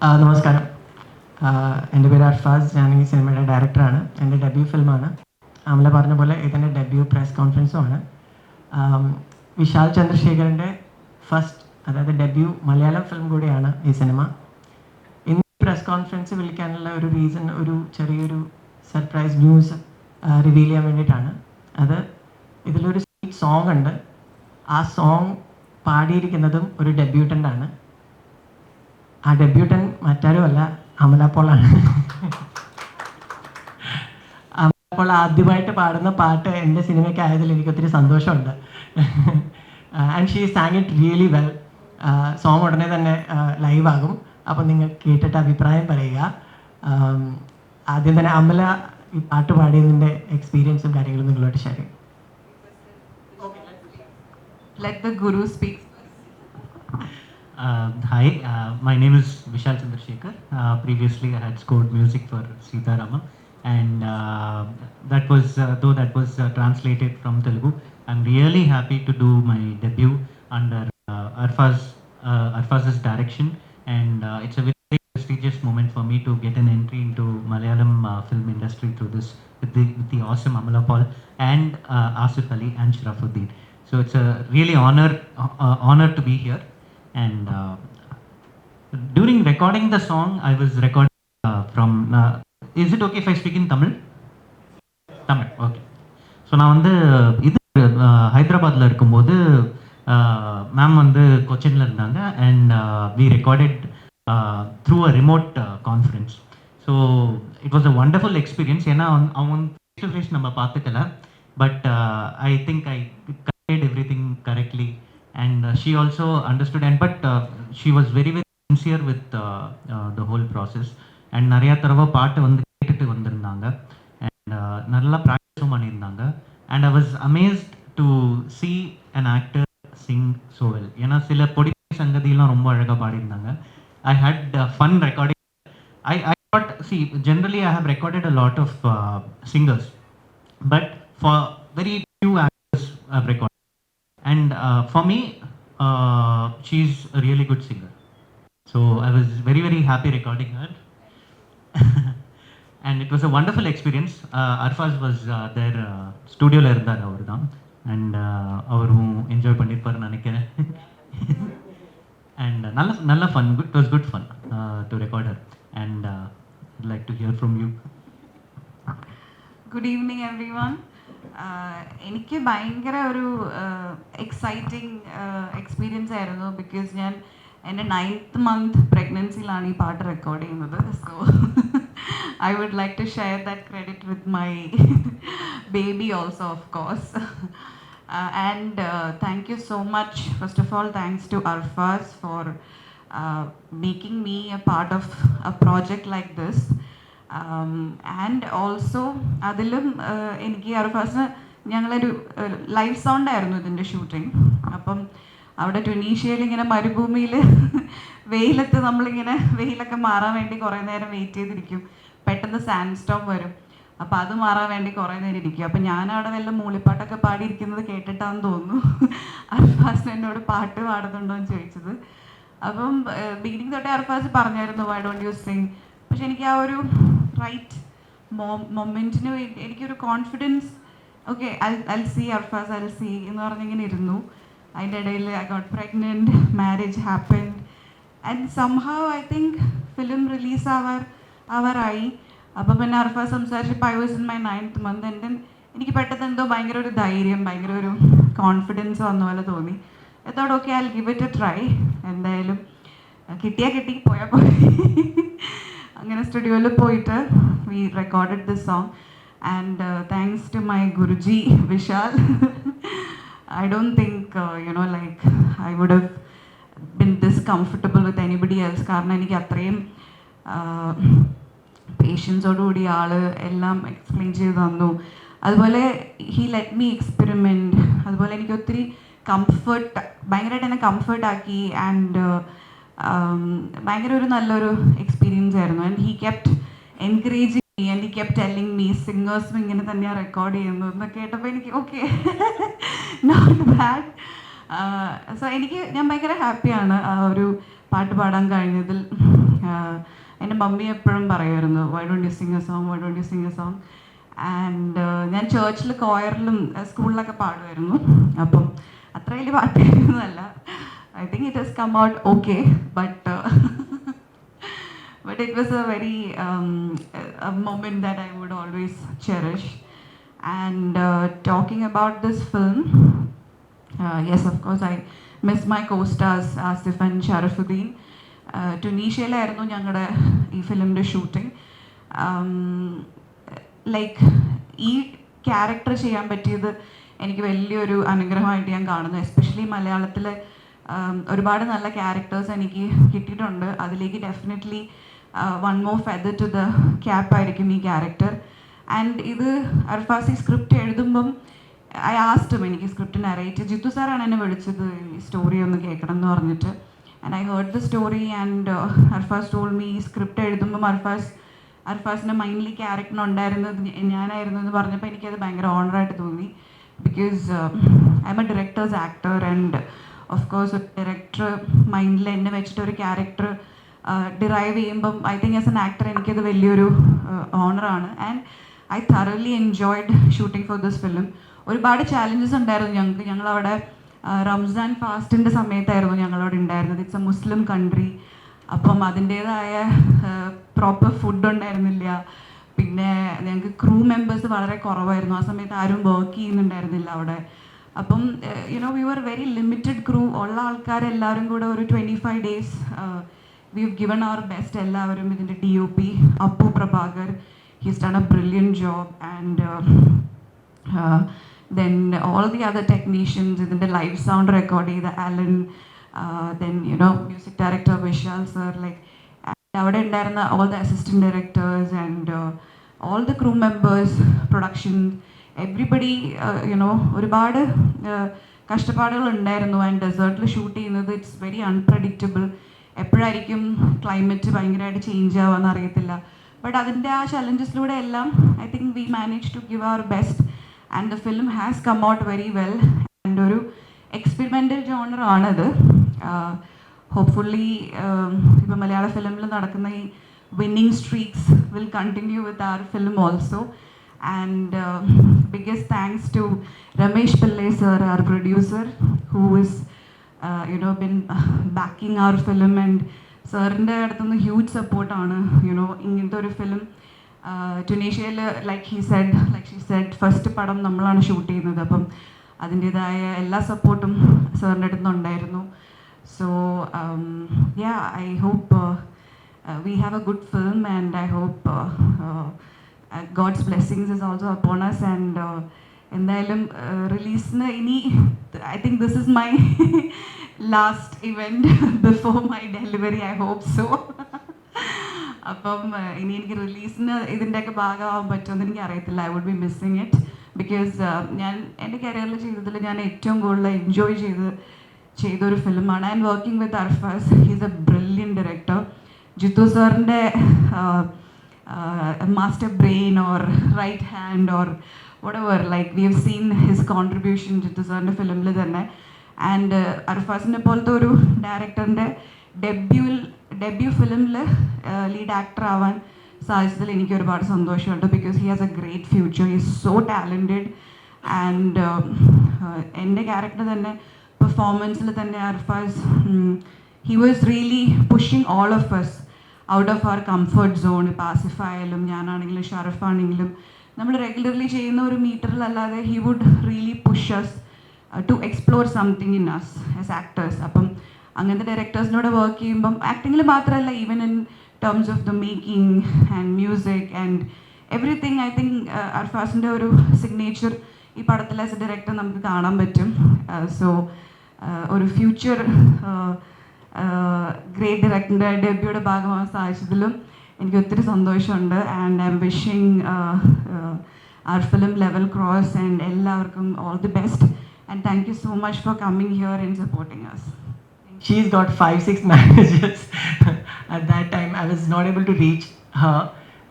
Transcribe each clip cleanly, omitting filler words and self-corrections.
നമസ്കാരം. എൻ്റെ പേര് അർഫാസ്. ഞാൻ ഈ സിനിമയുടെ ഡയറക്ടറാണ്. എൻ്റെ ഡെബ്യൂ ഫിലിമാണ്. അമല പറഞ്ഞ പോലെ ഇതെൻ്റെ ഡെബ്യൂ പ്രസ് കോൺഫറൻസുമാണ്. വിശാൽ ചന്ദ്രശേഖരൻ്റെ ഫസ്റ്റ്, അതായത് ഡെബ്യൂ മലയാളം ഫിലിം കൂടിയാണ് ഈ സിനിമ. ഇന്ന് പ്രസ് കോൺഫറൻസ് വിളിക്കാനുള്ള ഒരു റീസൺ ഒരു ചെറിയൊരു സർപ്രൈസ് ന്യൂസ് റിവീൽ ചെയ്യാൻ വേണ്ടിയിട്ടാണ്. അത് ഇതിലൊരു സ്വീറ്റ് സോങ് ഉണ്ട്. ആ സോങ് പാടിയിരിക്കുന്നതും ഒരു ഡെബ്യൂട്ടൻ്റാണ്. ആ ഡെബ്യൂട്ടൻ മറ്റാരുമല്ല, അമല പോളാണ്. അമല പോൾ ആദ്യമായിട്ട് പാടുന്ന പാട്ട് എൻ്റെ സിനിമയ്ക്ക് ആയതിൽ എനിക്ക് ഒത്തിരി സന്തോഷമുണ്ട്. And she San it really well. Song ഉടനെ തന്നെ ലൈവ് ആകും. അപ്പോൾ നിങ്ങൾ കേട്ടിട്ട് അഭിപ്രായം പറയുക. ആദ്യം തന്നെ അമല ഈ പാട്ട് പാടിയതിൻ്റെ എക്സ്പീരിയൻസും കാര്യങ്ങളും നിങ്ങളോട് ഷെയർ ചെയ്യും. Let the guru speak. Hi, my name is Vishal Chandrasekhar. Previously, I had scored music for Sita Rama, and that was though that was translated from Telugu. I'm really happy to do my debut under Arfaz's direction, and it's a very prestigious moment for me to get an entry into Malayalam film industry through this with the awesome Amala Paul and Asif Ali and Sharafuddin. So it's a really honor to be here. And during recording the song, I was recording from. Is it okay if I speak in Tamil? Tamil, okay. So நான் வந்து இது ஹைதராபாத்தில் இருக்கும்போது ma'am வந்து கொச்சினில் இருந்தாங்க. And we recorded through a remote conference. So it was a wonderful experience. ஏன்னா அவங்க ஃபேஸ் டு ஃபேஸ் நம்ம பார்த்துக்கல. But I think I conveyed everything correctly. And she also understood, and but she was very sincere with the whole process. And நிறைய தடவை பாட்டு வந்து கேட்டுட்டு வந்திருந்தாங்க. And நல்லா ப்ராக்டிஸும் பண்ணியிருந்தாங்க. And I was amazed to see an actor sing so well. ஏன்னா சில பொடி சங்கதியெல்லாம் ரொம்ப அழகாக பாடியிருந்தாங்க. I had fun recording. I thought, see, generally I have recorded a lot of singers, but for very few actors I've recorded. And for me, she's a really good singer. So I was very, very happy recording her. And it was a wonderful experience. Arfaz was there, studio la irundar avaru dhaan. And avaru enjoy pannirpar nanikkren. And nalla fun. It was good fun to record her. And I'd like to hear from you. Good evening, everyone. എനിക്ക് ഭയങ്കര ഒരു exciting experience ആയിരുന്നു. Because ഞാൻ എൻ്റെ 9th month പ്രഗ്നൻസിയിലാണ് ഈ പാട്ട് record ചെയ്യുന്നത്. So I would like to share that credit with my baby also, of course. And thank you so much. First of all, thanks to Arfaz for making me a part of a project like this. And also അതിലും എനിക്ക് അർഫാസിന് ഞങ്ങളൊരു live സൗണ്ടായിരുന്നു ഇതിൻ്റെ shooting. അപ്പം അവിടെ ട്യൂണീഷ്യയിൽ ഇങ്ങനെ മരുഭൂമിയിൽ വെയിലത്ത് നമ്മളിങ്ങനെ വെയിലൊക്കെ മാറാൻ വേണ്ടി കുറേ നേരം വെയിറ്റ് ചെയ്തിരിക്കും. പെട്ടെന്ന് സാൻഡ് സ്റ്റോം വരും. അപ്പം അത് മാറാൻ വേണ്ടി കുറേ നേരം ഇരിക്കും. അപ്പം ഞാനവിടെ വല്ല മൂളിപ്പാട്ടൊക്കെ പാടിയിരിക്കുന്നത് കേട്ടിട്ടാന്ന് തോന്നുന്നു അർഫാസ് എന്നോട് പാട്ട് പാടുന്നുണ്ടോ എന്ന് ചോദിച്ചത്. അപ്പം ബിഗിനിങ് തൊട്ടേ അർഫാസ് പറഞ്ഞായിരുന്നു, വൈ ഡോണ്ട് യു സിങ്. പക്ഷെ എനിക്ക് ആ ഒരു റൈറ്റ് മൊമെൻറ്റിന് എനിക്കൊരു confidence, okay I see Arfaz, I see എന്ന് പറഞ്ഞിങ്ങനെ ഇരുന്നു. അതിൻ്റെ ഇടയിൽ I got pregnant, marriage happened, and somehow I think film release ആവാറായി. അപ്പോൾ പിന്നെ അർഫാസ് സംസാരിച്ചപ്പോൾ I was in my 9th month. And then എനിക്ക് പെട്ടെന്ന് എന്തോ ഭയങ്കര ഒരു ധൈര്യം, ഭയങ്കര ഒരു കോൺഫിഡൻസ് വന്ന പോലെ തോന്നി. എത്തോടെ okay, I give it a try. എന്തായാലും കിട്ടിയാൽ കിട്ടി, പോയാൽ പോയി. അങ്ങനെ സ്റ്റുഡിയോയിൽ പോയിട്ട് we recorded this song. And thanks to my Guruji Vishal. I don't think like I would have been this comfortable with anybody else. കാരണം എനിക്ക് അത്രയും പേഷ്യൻസോടുകൂടി ആൾ എല്ലാം എക്സ്പ്ലെയിൻ ചെയ്ത് തന്നു. അതുപോലെ ഹി ലെറ്റ് മീ എക്സ്പെരിമെൻറ്റ്. അതുപോലെ എനിക്ക് ഒത്തിരി കംഫർട്ട്, ഭയങ്കരമായിട്ട് എന്നെ കംഫർട്ടാക്കി. ആൻഡ് ഭയങ്കര ഒരു നല്ലൊരു എക്സ്പീരിയൻസ് ആയിരുന്നു. And he kept encouraging me and he kept telling me സിംഗേഴ്സും ഇങ്ങനെ തന്നെയാണ് റെക്കോർഡ് ചെയ്യുന്നത് എന്നൊക്കെ കേട്ടപ്പോൾ എനിക്ക് ഓക്കെ, നോട്ട് ബാഡ്. സോ ഞാൻ ഭയങ്കര ഹാപ്പിയാണ് ആ ഒരു പാട്ട് പാടാൻ കഴിഞ്ഞതിൽ. എൻ്റെ മമ്മി എപ്പോഴും പറയുമായിരുന്നു why don't you sing a song, why don't you sing a song. And ഞാൻ ചേർച്ചിൽ കോയറിലും സ്കൂളിലൊക്കെ പാടുമായിരുന്നു. അപ്പം അത്ര വലിയ പാട്ടായിരുന്നല്ല. I think it has come out okay, but it was a very a moment that I would always cherish. And talking about this film, yes, of course, I miss my co-stars Asif and Sharafuddin. Tunisia-ലായിരുന്നു ഞങ്ങളുടെ ഈ ഫിലിമിൻ്റെ shooting. Like ഈ character ചെയ്യാൻ പറ്റിയത് എനിക്ക് വലിയൊരു അനുഗ്രഹമായിട്ട് ഞാൻ കാണുന്നു. Especially മലയാളത്തിൽ ഒരുപാട് നല്ല ക്യാരക്ടേഴ്സ് എനിക്ക് കിട്ടിയിട്ടുണ്ട്. അതിലേക്ക് definitely one more feather to the cap ആയിരിക്കും ഈ ക്യാരക്ടർ. ആൻഡ് ഇത് അർഫാസ് ഈ സ്ക്രിപ്റ്റ് എഴുതുമ്പം ഐ ആസ്റ്റും എനിക്ക് സ്ക്രിപ്റ്റ് നറേറ്റ് ജിത്തു സാറാണ് എന്നെ വിളിച്ചത് ഈ സ്റ്റോറി ഒന്ന് കേൾക്കണം എന്ന് പറഞ്ഞിട്ട്. And I heard the story and Arfaz told me ഈ സ്ക്രിപ്റ്റ് എഴുതുമ്പം അർഫാസിൻ്റെ മൈൻഡ്ലി ക്യാരക്ടറിനുണ്ടായിരുന്നത് ഞാനായിരുന്നു എന്ന് പറഞ്ഞപ്പോൾ എനിക്കത് ഭയങ്കര ഓണറായിട്ട് തോന്നി. Because I am a director's actor and of course ഒരു ഡയറക്ടർ മൈൻഡിൽ എന്നെ വെച്ചിട്ട് ഒരു ക്യാരക്ടർ ഡിറൈവ് ചെയ്യുമ്പം I think as an actor എനിക്കത് വലിയൊരു ഓണറാണ്. And I thoroughly enjoyed shooting for this film. ഒരുപാട് ചാലഞ്ചസ് ഉണ്ടായിരുന്നു ഞങ്ങളവിടെ റംസാൻ ഫാസ്റ്റിൻ്റെ സമയത്തായിരുന്നു ഞങ്ങളവിടെ ഉണ്ടായിരുന്നത്. It's a Muslim country. അപ്പം അതിൻ്റേതായ പ്രോപ്പർ ഫുഡ് ഉണ്ടായിരുന്നില്ല. പിന്നെ ഞങ്ങൾക്ക് ക്രൂ മെമ്പേഴ്സ് വളരെ കുറവായിരുന്നു. ആ സമയത്ത് ആരും വർക്ക് ചെയ്യുന്നുണ്ടായിരുന്നില്ല അവിടെ. അപ്പം we were very limited crew. ഉള്ള ആൾക്കാരെല്ലാവരും കൂടെ ഒരു 25 days we have given our best. എല്ലാവരും ഇതിൻ്റെ DOP Appu Prabhakar, he's done a brilliant job. And then all the other technicians, ഇതിൻ്റെ ലൈവ് സൗണ്ട് റെക്കോർഡ് ചെയ്ത Alan, then music director Vishal sir, like അവിടെ ഉണ്ടായിരുന്ന all the assistant directors and all the crew members, production, everybody, ഒരുപാട് കഷ്ടപ്പാടുകൾ ഉണ്ടായിരുന്നു. And ഡെസേർട്ടിൽ shoot ചെയ്യുന്നത് it's very unpredictable. എപ്പോഴായിരിക്കും ക്ലൈമറ്റ് ഭയങ്കരമായിട്ട് ചേഞ്ച് ആവാന്ന് അറിയത്തില്ല. ബട്ട് അതിൻ്റെ ആ ചലഞ്ചസിലൂടെ എല്ലാം I think we manage to give our best and the film has come out very well. And ഒരു എക്സ്പെരിമെൻ്റൽ ജോണർ ആണത്. ഹോപ്പ്ഫുള്ളി ഇപ്പോൾ മലയാള ഫിലിമിൽ നടക്കുന്ന ഈ winning streaks will continue with our film also. And biggest thanks to Ramesh Pillai sir, our producer, who is been backing our film. And സാറിൻ്റെ അടുത്തുനിന്ന് huge സപ്പോർട്ടാണ് ഇങ്ങനത്തെ ഒരു ഫിലിം. ടുണീഷ്യയിൽ ലൈക്ക് ഷീ സെഡ് ഫസ്റ്റ് പടം നമ്മളാണ് ഷൂട്ട് ചെയ്യുന്നത്. അപ്പം അതിൻ്റേതായ എല്ലാ സപ്പോർട്ടും സാറിൻ്റെ അടുത്ത് നിന്നുണ്ടായിരുന്നു. So I hope we have a good film, and I hope God's blessings is also upon us. And എന്തായാലും റിലീസിന് ഇനി I think this is my last event before my delivery, I hope so. അപ്പം ഇനി എനിക്ക് റിലീസിന് ഇതിൻ്റെയൊക്കെ ഭാഗമാകാൻ പറ്റുമെന്ന് എനിക്ക് അറിയത്തില്ല. I would be missing it because ഞാൻ എൻ്റെ കരിയറിൽ ചെയ്തതിൽ ഞാൻ ഏറ്റവും കൂടുതൽ എൻജോയ് ചെയ്തൊരു ഫിലിമാണ്. And working with Arfaz, he's a brilliant director. Jithu സാറിൻ്റെ master brain or right hand or whatever, like we have seen his contribution to the film le thanne. And Arfasine polte oru director inde debut film le lead actor avan സാധിച്ചതിൽ എനിക്ക് ഒരുപാട് സന്തോഷമുണ്ട്. Because he has a great future. He is so talented. And എൻ്റെ character തന്നെ പെർഫോമൻസിൽ തന്നെ Arfaz he was really pushing all of us out of our comfort zone. ഇപ്പോൾ ആസിഫ് ആയാലും ഞാനാണെങ്കിലും ഷറഫ് ആണെങ്കിലും നമ്മൾ റെഗുലർലി ചെയ്യുന്ന ഒരു മീറ്ററിലല്ലാതെ he would really push us to explore something in us as actors. അപ്പം അങ്ങനത്തെ ഡയറക്ടേഴ്സിനോട് വർക്ക് ചെയ്യുമ്പം ആക്ടിങ്ങിൽ മാത്രമല്ല, even in terms of the making and music and everything, I think അർഫാസിൻ്റെ ഒരു സിഗ്നേച്ചർ ഈ പടത്തിൽ ആസ് എ ഡയറക്ടർ നമുക്ക് കാണാൻ പറ്റും. സോ ഒരു ഫ്യൂച്ചർ ഗ്രേറ്റ് ഡയറക്ടറിൻ്റെ ഡെബ്യൂയുടെ ഭാഗമാകാൻ സാധിച്ചതിലും എനിക്ക് ഒത്തിരി സന്തോഷമുണ്ട്. And I M wishing our film level cross, and എല്ലാവർക്കും all the best, and thank you so much for coming here and supporting us. She's got 5-6 managers. At that time I was not able to reach her.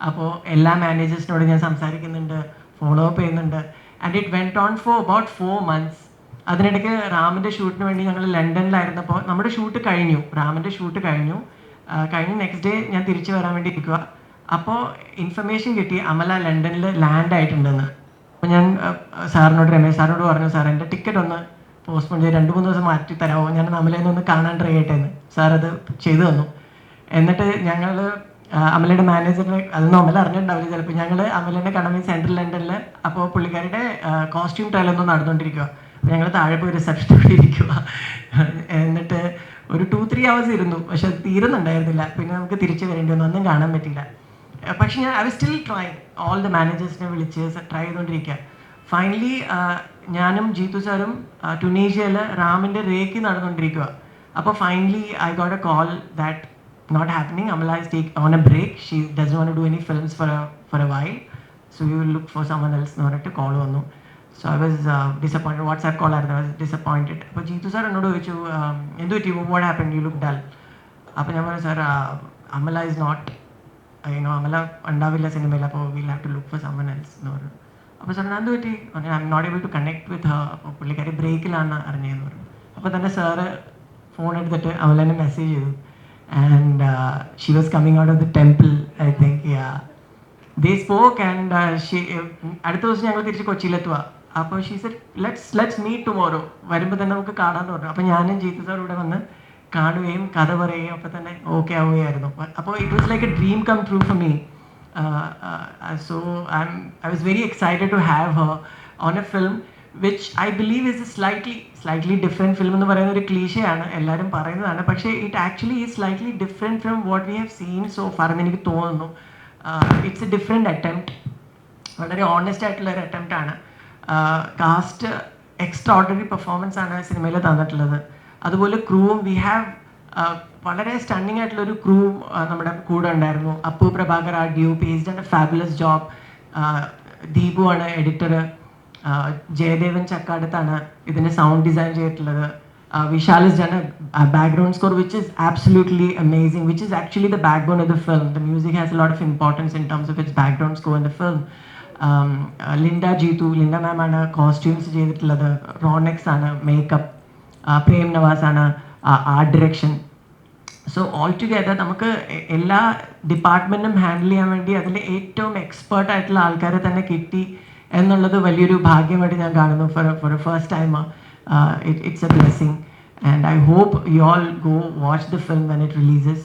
അപ്പോൾ എല്ലാ മാനേജേഴ്സിനോട് ഞാൻ സംസാരിക്കുന്നുണ്ട്, follow up ചെയ്യുന്നുണ്ട്. And it went on for about 4 months. അതിനിടയ്ക്ക് റാമിൻ്റെ ഷൂട്ടിന് വേണ്ടി ഞങ്ങൾ ലണ്ടനിലായിരുന്നപ്പോൾ നമ്മുടെ ഷൂട്ട് കഴിഞ്ഞു, റാമിൻ്റെ ഷൂട്ട് കഴിഞ്ഞു. കഴിഞ്ഞ നെക്സ്റ്റ് ഡേ ഞാൻ തിരിച്ചു വരാൻ വേണ്ടി ഇരിക്കുക. അപ്പോൾ ഇൻഫർമേഷൻ കിട്ടി അമല ലണ്ടനിൽ ലാൻഡ് ആയിട്ടുണ്ടെന്ന്. അപ്പോൾ ഞാൻ സാറിനോട്, രമേശ് സാറിനോട് പറഞ്ഞു, സാർ എൻ്റെ ടിക്കറ്റ് ഒന്ന് പോസ്റ്റ്പോൺ ചെയ്ത് 2-3 ദിവസം മാറ്റി തരാമോ, ഞാൻ അമലേനെ ഒന്ന് കാണാൻ ട്രൈ ചെയ്യട്ടെ എന്ന്. സാർ അത് ചെയ്തു തന്നു. എന്നിട്ട് ഞങ്ങൾ അമലയുടെ മാനേജറിനെ, അതൊന്നും അമല അറിഞ്ഞിട്ടുണ്ടാവില്ല ചിലപ്പോൾ, ഞങ്ങൾ അമലേനെ കാണാൻ വേണ്ടി സെൻട്രൽ ലണ്ടനിൽ, അപ്പോൾ പുള്ളിക്കാരുടെ കോസ്റ്റ്യൂം ട്രയൽ ഒന്നും നടന്നുകൊണ്ടിരിക്കുക. അപ്പോൾ ഞങ്ങൾ താഴെ പോയി റിസപ്ഷനിൽ ഇരിക്കുക. എന്നിട്ട് ഒരു 2-3 hours ഇരുന്നു. പക്ഷെ അത് തീരുന്നുണ്ടായിരുന്നില്ല. പിന്നെ നമുക്ക് തിരിച്ചു വരേണ്ടി വന്നു, ഒന്നും കാണാൻ പറ്റില്ല. പക്ഷെ ഞാൻ I was still try, all the മാനേജേഴ്സിനെ വിളിച്ച് ട്രൈ ചെയ്തുകൊണ്ടിരിക്കുക. ഫൈനലി ഞാനും ജീത്തു സാറും ടുണീഷ്യയിൽ റാമിൻ്റെ റേക്ക് നടന്നുകൊണ്ടിരിക്കുക. അപ്പോൾ finally I got A call that not happening. Amala is on a break. She doesn't want to do any films for a while. So we will look for someone else. No, to call vannu. So I was disappointed. WhatsApp call I was disappointed. But Jeetu sir ennodu vichu endu itti what happened, you look dull. Appo njan പറഞ്ഞു, sir Amala is not, Amala undavilla cinema il, appo we'll have to look for someone else. No, appo sir nandu itti I'm not able to connect with her. appo pullikari break ilana arneyenu പറഞ്ഞു. appo thanne sir phone edutittu Amalane message ചെയ്തു. And she was coming out of the temple, I think. Yeah, they spoke and she അടുത്ത ദിവസം ഞങ്ങൾ തിരിച്ച് കൊച്ചിയിലെത്തുക. അപ്പോൾ she said let's meet tomorrow, വരുമ്പോൾ തന്നെ നമുക്ക് കാണാമെന്ന് പറഞ്ഞു. അപ്പോൾ ഞാനും ജീത്തു സാർ ഇവിടെ വന്ന് കാണുകയും കഥ പറയുകയും അപ്പോൾ തന്നെ ഓക്കെ ആവുകയായിരുന്നു. അപ്പോൾ it was like a dream come true for me. So I was very excited to have her on a film which I believe is a slightly different film. എന്ന് പറയുന്ന ഒരു ക്ലീഷയാണ്, എല്ലാവരും പറയുന്നതാണ്. പക്ഷേ it actually is slightly different from what we have seen so far എന്ന് എനിക്ക് തോന്നുന്നു. It's A different attempt, വളരെ ഓണസ്റ്റ് ആയിട്ടുള്ള ഒരു അറ്റംപ്റ്റ് ആണ്. കാസ്റ്റ് എക്സ്ട്രാ ഓർഡിനറി പെർഫോമൻസ് ആണ് സിനിമയിൽ തന്നിട്ടുള്ളത്. അതുപോലെ ക്രൂവും വി ഹാവ് വളരെ സ്റ്റണ്ണിങ് ആയിട്ടുള്ളൊരു ക്രൂ നമ്മുടെ കൂടെ ഉണ്ടായിരുന്നു. Appu Prabhakar our DOP, is done a fabulous job. Deepu ആണ് എഡിറ്റർ. ജയദേവൻ ചക്കാടത്താണ് ഇതിന് സൗണ്ട് ഡിസൈൻ ചെയ്തിട്ടുള്ളത്. Vishal has done a background score which is absolutely amazing, which is actually the backbone of the film. The music has a lot of importance in terms of its background score in the film. Linda ma'am ആണ് costumes ചെയ്തിട്ടുള്ളത്. Ronex ആണ് makeup. Prem Nawaz ആണ് art direction. So all together നമുക്ക് എല്ലാ ഡിപ്പാർട്ട്മെൻറ്റും handle ചെയ്യാൻ വേണ്ടി അതിൽ ഏറ്റവും എക്സ്പേർട്ട് ആയിട്ടുള്ള ആൾക്കാരെ തന്നെ കിട്ടി എന്നുള്ളത് വലിയൊരു ഭാഗ്യമായിട്ട് ഞാൻ കാണുന്നു. For a first time it's a blessing and I hope you all go watch the film when it releases.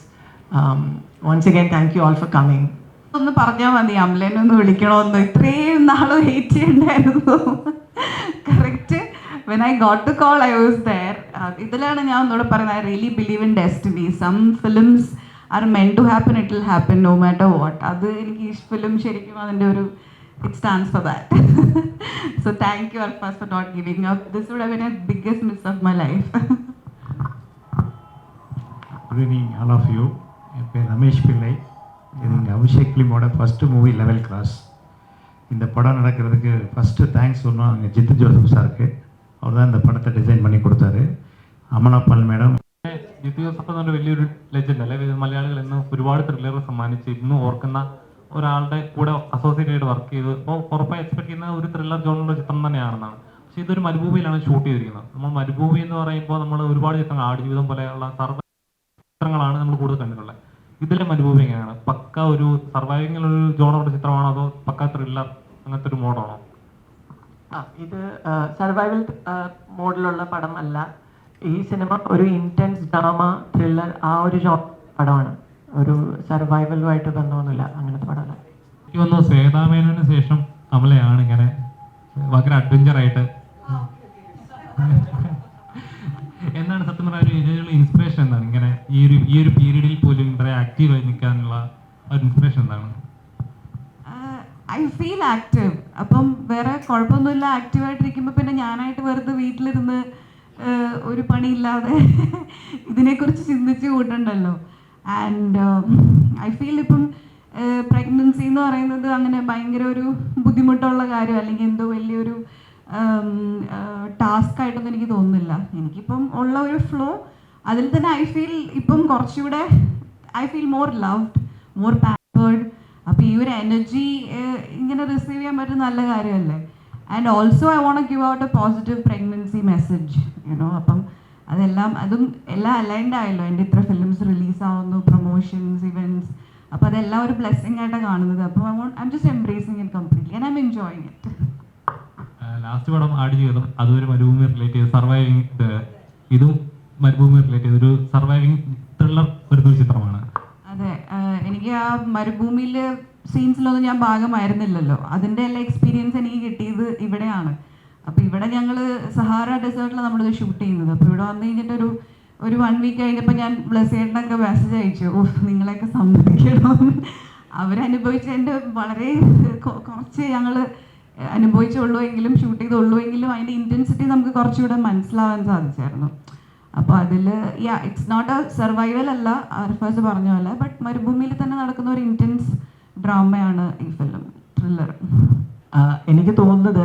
Once again thank you all for coming. ഒന്ന് പറഞ്ഞാൽ മതി, അമലേനെ ഒന്ന് വിളിക്കണമെന്ന് ഇത്രയും നാൾ വെയിറ്റ് ചെയ്യണ്ടായിരുന്നു. Correct when I got the call I was there. ഇതിലാണ് ഞാൻ ഒന്നുകൂടെ പറയുന്നത്, I really believe in destiny. Some films are meant to happen, it will happen no matter what. അത് എനിക്ക് ഈ ഫിലിം ശരിക്കും അതിൻ്റെ ഒരു it stands for that. So thank you Arfaz for not giving up. This would have been a biggest miss of my life. Good evening all of you. என் பேர் ரமேஷ் பிள்ளை. இது எங்கள் அபிஷேக் ஃபிலிமோட ஃபஸ்ட்டு மூவி லெவல் கிராஸ். இந்த படம் நடக்கிறதுக்கு first thanks சொல்லணும் அங்கே Jitu Joseph சாருக்கு. அவர் தான் இந்த പടത്തെ ഡിസൈൻ பண்ணி കൊടുത്താரு. അമലപ്പാൽ മാഡം. ജിത്തു ജോസഫ് എന്നൊരു വലിയൊരു ലെജൻഡ് അല്ലെ, മലയാളികൾ ഇന്ന് ഒരുപാട് ത്രില്ലറുകൾ സമ്മാനിച്ച് ഇന്നും ഓർക്കുന്ന ഒരാളുടെ കൂടെ അസോസിയേറ്റ് ആയിട്ട് വർക്ക് ചെയ്ത് ഇപ്പോൾ ഉറപ്പായി എക്സ്പെക്ട് ചെയ്യുന്ന ഒരു ത്രില്ലർ ജോണിലുള്ള ചിത്രം തന്നെയാണെന്നാണ്. പക്ഷേ ഇതൊരു മരുഭൂമിയിലാണ് ഷൂട്ട് ചെയ്തിരിക്കുന്നത്. നമ്മൾ മരുഭൂമി എന്ന് പറയുമ്പോൾ നമ്മൾ ഒരുപാട് ചിത്രങ്ങൾ, ആടുജീവിതം പോലെയുള്ള ചിത്രങ്ങളാണ് നമ്മൾ കൂടുതൽ കണ്ടിട്ടുള്ളത്. ഇതിലെ മരുഭൂമി എങ്ങനെയാണ്? പക്ക ഒരു സർവൈവിങ്ങിലൊരു ജോണറുടെ ചിത്രമാണോ അതോ പക്ക ത്രില്ലർ അങ്ങനത്തെ ഒരു മോഡാണോ? ഇത് സർവൈവൽ മോഡിലുള്ള പടം അല്ല. ഈ സിനിമ ഒരു ഇൻറ്റൻസ് ഡ്രാമ ത്രില്ലർ ആ ഒരു പടമാണ്. ഒരു സർവൈവലുമായിട്ട് ബന്ധമൊന്നുമില്ല, അങ്ങനത്തെ പടമല്ല. എനിക്ക് തോന്നുന്നു ശ്വേതാമേനോന് ശേഷം അമലയാണ് ഇങ്ങനെ ഭയങ്കര അഡ്വഞ്ചറായിട്ട്. എന്താണ് സത്യം പറഞ്ഞാൽ ഇതിനുള്ള ഇൻസ്പിറേഷൻ എന്താണ്? ഇങ്ങനെ ഈ ഒരു പീരീഡിൽ പോലും ഇത്ര ആക്റ്റീവായി നിൽക്കാനുള്ള ഒരു ഇൻസ്പിറേഷൻ എന്താണ്? I feel active. അപ്പം വേറെ കുഴപ്പമൊന്നുമില്ല, ആക്റ്റീവായിട്ടിരിക്കുമ്പോൾ പിന്നെ ഞാനായിട്ട് വെറുതെ വീട്ടിലിരുന്ന് ഒരു പണിയില്ലാതെ ഇതിനെക്കുറിച്ച് ചിന്തിച്ച് കൂട്ടണ്ടല്ലോ. ആൻഡ് ഐ ഫീൽ ഇപ്പം പ്രഗ്നൻസി എന്ന് പറയുന്നത് അങ്ങനെ ഭയങ്കര ഒരു ബുദ്ധിമുട്ടുള്ള കാര്യം അല്ലെങ്കിൽ എന്തോ വലിയൊരു ടാസ്ക് ആയിട്ടൊന്നും എനിക്ക് തോന്നുന്നില്ല. എനിക്കിപ്പം ഉള്ള ഒരു ഫ്ലോ അതിൽ തന്നെ ഐ ഫീൽ ഇപ്പം കുറച്ചുകൂടെ I feel more loved, more pampered. അപ്പോൾ ഈ ഒരു എനർജി ഇങ്ങനെ റിസീവ് ചെയ്യാൻ പറ്റുന്ന നല്ല കാര്യമല്ലേ. And also I want to give out a positive pregnancy message, you know. അപ്പം അതെല്ലാം അതും എല്ലാം അലൈൻഡ് ആയല്ലോ. എൻ്റെ ഇത്ര ഫിലിംസ് റിലീസാവുന്നു, പ്രൊമോഷൻസ്, ഇവൻറ്റ്സ്, അപ്പോൾ അതെല്ലാം ഒരു ബ്ലെസ്സിങ് ആയിട്ടാണ് കാണുന്നത്. അപ്പോൾ I am just embracing it completely and I M enjoying it. Last പടം ആഡ് ചെയ്തതും അതൊരു മരുഭൂമി റിലേറ്റ് ചെയ്ത് സർവൈവിങ്, ഇതും മരുഭൂമി റിലേറ്റ് ചെയ്ത് ഒരു സർവൈവിങ് ത്രില്ലർ വരുന്ന ഒരു ചിത്രമാണ്. അതെ, എനിക്ക് ആ മരുഭൂമിയിൽ സീൻസിലൊന്നും ഞാൻ ഭാഗമായിരുന്നില്ലല്ലോ. അതിൻ്റെ എല്ലാ എക്സ്പീരിയൻസ് എനിക്ക് കിട്ടിയത് ഇവിടെയാണ്. അപ്പോൾ ഇവിടെ ഞങ്ങൾ സഹാറ ഡെസേർട്ടിലാണ് നമ്മളിത് ഷൂട്ട് ചെയ്യുന്നത്. അപ്പോൾ ഇവിടെ വന്നു കഴിഞ്ഞിട്ടൊരു 1 വീക്ക് കഴിഞ്ഞപ്പോൾ ഞാൻ ബ്ലസ്സേട്ടനൊക്കെ മെസ്സേജ് അയച്ചു, ഓ നിങ്ങളെയൊക്കെ സമ്മതിക്കണം. അവരനുഭവിച്ചതിൻ്റെ വളരെ കുറച്ച് ഞങ്ങൾ അനുഭവിച്ചുള്ളൂ എങ്കിലും, ഷൂട്ട് ചെയ്തുള്ളൂ എങ്കിലും അതിൻ്റെ ഇൻറ്റൻസിറ്റി നമുക്ക് കുറച്ചുകൂടെ മനസ്സിലാവാൻ സാധിച്ചായിരുന്നു. അപ്പോൾ അതിൽ ഇറ്റ്സ് നോട്ട് എ സർവൈവൽ അല്ല, അർഫാസ് പറഞ്ഞ പോലെ, ബട്ട് മരുഭൂമിയിൽ തന്നെ നടക്കുന്ന ഒരു ഇൻറ്റൻസ് ഡ്രാമയാണ് ഈ ഫിലിം, ത്രില്ലർ. എനിക്ക് തോന്നുന്നത്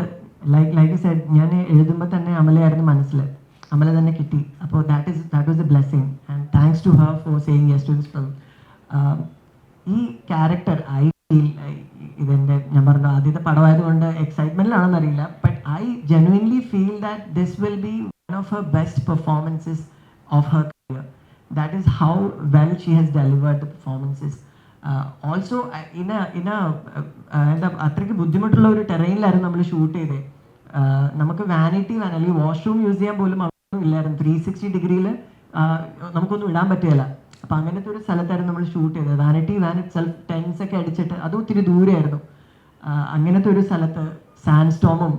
ലൈക്ക് സെഡ്, ഞാൻ എഴുതുമ്പോൾ തന്നെ അമലയായിരുന്നു മനസ്സിൽ, അമല തന്നെ കിട്ടി. അപ്പോൾ that was a blessing and thanks to her for saying yes to this film. ഈ ക്യാരക്ടർ ഐ ഫീൽ, ഇതെൻ്റെ ഞാൻ പറഞ്ഞ ആദ്യത്തെ പടമായതുകൊണ്ട് എക്സൈറ്റ്മെൻറ്റിലാണെന്നറിയില്ല, but I genuinely feel that this will be one of her best performances of her career. That is how well she has delivered the performances. Also in a എന്താ അത്രയ്ക്ക് ബുദ്ധിമുട്ടുള്ള ഒരു ടെറൈനിലായിരുന്നു നമ്മൾ ഷൂട്ട് ചെയ്തത്. നമുക്ക് വാനിറ്റി വാൻ അല്ലെങ്കിൽ വാഷ്റൂം യൂസ് ചെയ്യാൻ പോലും അവിടെ ഇല്ലായിരുന്നു. 360 ഡിഗ്രിയിൽ നമുക്കൊന്നും ഇടാൻ പറ്റുകയില്ല. അപ്പോൾ അങ്ങനത്തെ ഒരു സ്ഥലത്തായിരുന്നു നമ്മൾ ഷൂട്ട് ചെയ്തത്. Vanity van itself tents ഒക്കെ അടിച്ചിട്ട് അതും ഒത്തിരി ദൂരെയായിരുന്നു. അങ്ങനത്തെ ഒരു സ്ഥലത്ത് സാൻഡ് സ്റ്റോമും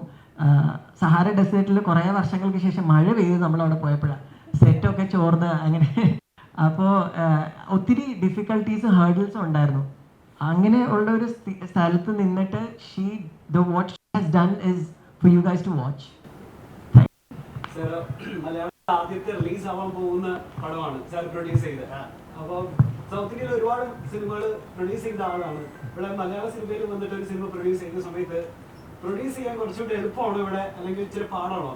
സഹാര ഡെസേർട്ടിൽ കുറേ വർഷങ്ങൾക്ക് ശേഷം മഴ പെയ്ത് നമ്മളവിടെ പോയപ്പോഴാണ് സെറ്റൊക്കെ ചോർന്ന് അങ്ങനെ. അപ്പോൾ ഒത്തിരി ഡിഫിക്കൽട്ടീസും ഹേർഡിൽസും ഉണ്ടായിരുന്നു. അങ്ങനെ ഉള്ള ഒരു സ്ഥലത്ത് നിന്നിട്ട് what she has done is for you guys to watch. Malayalam ആദ്യത്തെ റിലീസ് ആവാൻ പോകുന്ന പടമാണ് സാർ പ്രൊഡ്യൂസ് ചെയ്തത്. അപ്പോൾ സൗത്ത് ഇന്ത്യയിൽ ഒരുപാട് സിനിമകൾ പ്രൊഡ്യൂസ് ചെയ്ത ആളാണ്. ഇവിടെ മലയാള സിനിമയിൽ വന്നിട്ട് ഒരു സിനിമ പ്രൊഡ്യൂസ് ചെയ്യുന്ന സമയത്ത് പ്രൊഡ്യൂസ് ചെയ്യാൻ കുറച്ചുകൂടി എളുപ്പമാണോ ഇവിടെ, അല്ലെങ്കിൽ ഇച്ചിരി പാടാണോ?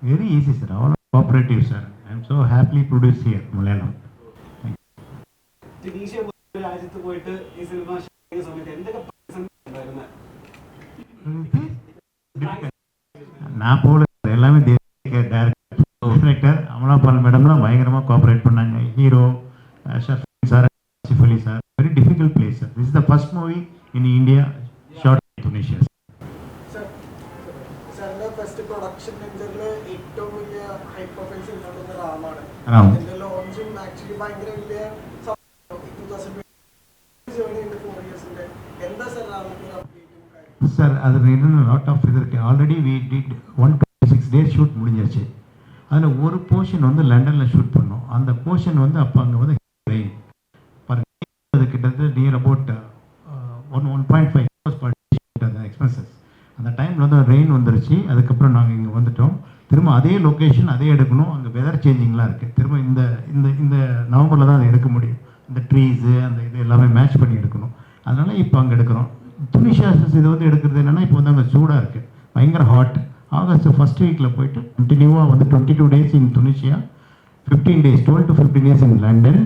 Very easy, sir. All cooperative, sir. I am so happily produced here, Malayalam. Tunisia പോലുള്ള രാജ്യത്ത് പോയിട്ട് ഈ സിനിമ ചെയ്യുന്ന സമയത്ത് എന്തൊക്കെ ഉണ്ടായിരുന്നത്? நான் போல எல்லாமே டைரக்டர் அமலாபால் மேடம்லாம் பயங்கரமாக கோஆப்ரேட் பண்ணாங்க. Hero Shafi sir, Asif Ali sir, very difficult place sir. This is the first movie in India shot in Tunisia. First production രംഗത്തിൽ ഏറ്റവും വലിയ ഹൈ പ്രൊഫൈൽ സിനിമ റാമാണ്. അതിന്റെ ലോഞ്ചും ആക്ച്വലി ഭയങ്കര വലിയ 2020 4 ഇയേഴ്സിന്റെ എന്താ സാർ റാമിന്റെ അപ്ഡേറ്റും കാര്യം? சார் அது இன்னும் லாட் ஆஃப் இது இருக்குது. Already we did 126 days shoot முடிஞ்சிருச்சு. அதில் ஒரு போர்ஷன் வந்து லண்டனில் ஷூட் பண்ணோம். அந்த போர்ஷன் வந்து அப்போ அங்கே வந்து ரெயின் அது கிட்டத்தட்ட நியர் அபவுட் 1.5 அந்த எக்ஸ்பென்சஸ். அந்த டைமில் வந்து ரெயின் வந்துருச்சு. அதுக்கப்புறம் நாங்கள் இங்கே வந்துட்டோம். திரும்ப அதே லொக்கேஷன் அதே எடுக்கணும். அங்கே வெதர் சேஞ்சிங்லாம் இருக்குது. திரும்ப இந்த இந்த இந்த நவம்பரில் தான் அதை எடுக்க முடியும். இந்த ட்ரீஸு அந்த இது எல்லாமே மேட்ச் பண்ணி எடுக்கணும். அதனால் இப்போ அங்கே எடுக்கிறோம். துனிஷியா இது வந்து எடுக்கிறது என்னென்னா இப்போ வந்து அங்கே சூடாக இருக்குது, பயங்கர ஹாட். ஆகஸ்ட் ஃபஸ்ட் வீக்கில் போயிட்டு கண்டினியூவாக வந்து 22 days in Tunisia, 15 days 12 to 15 days in London,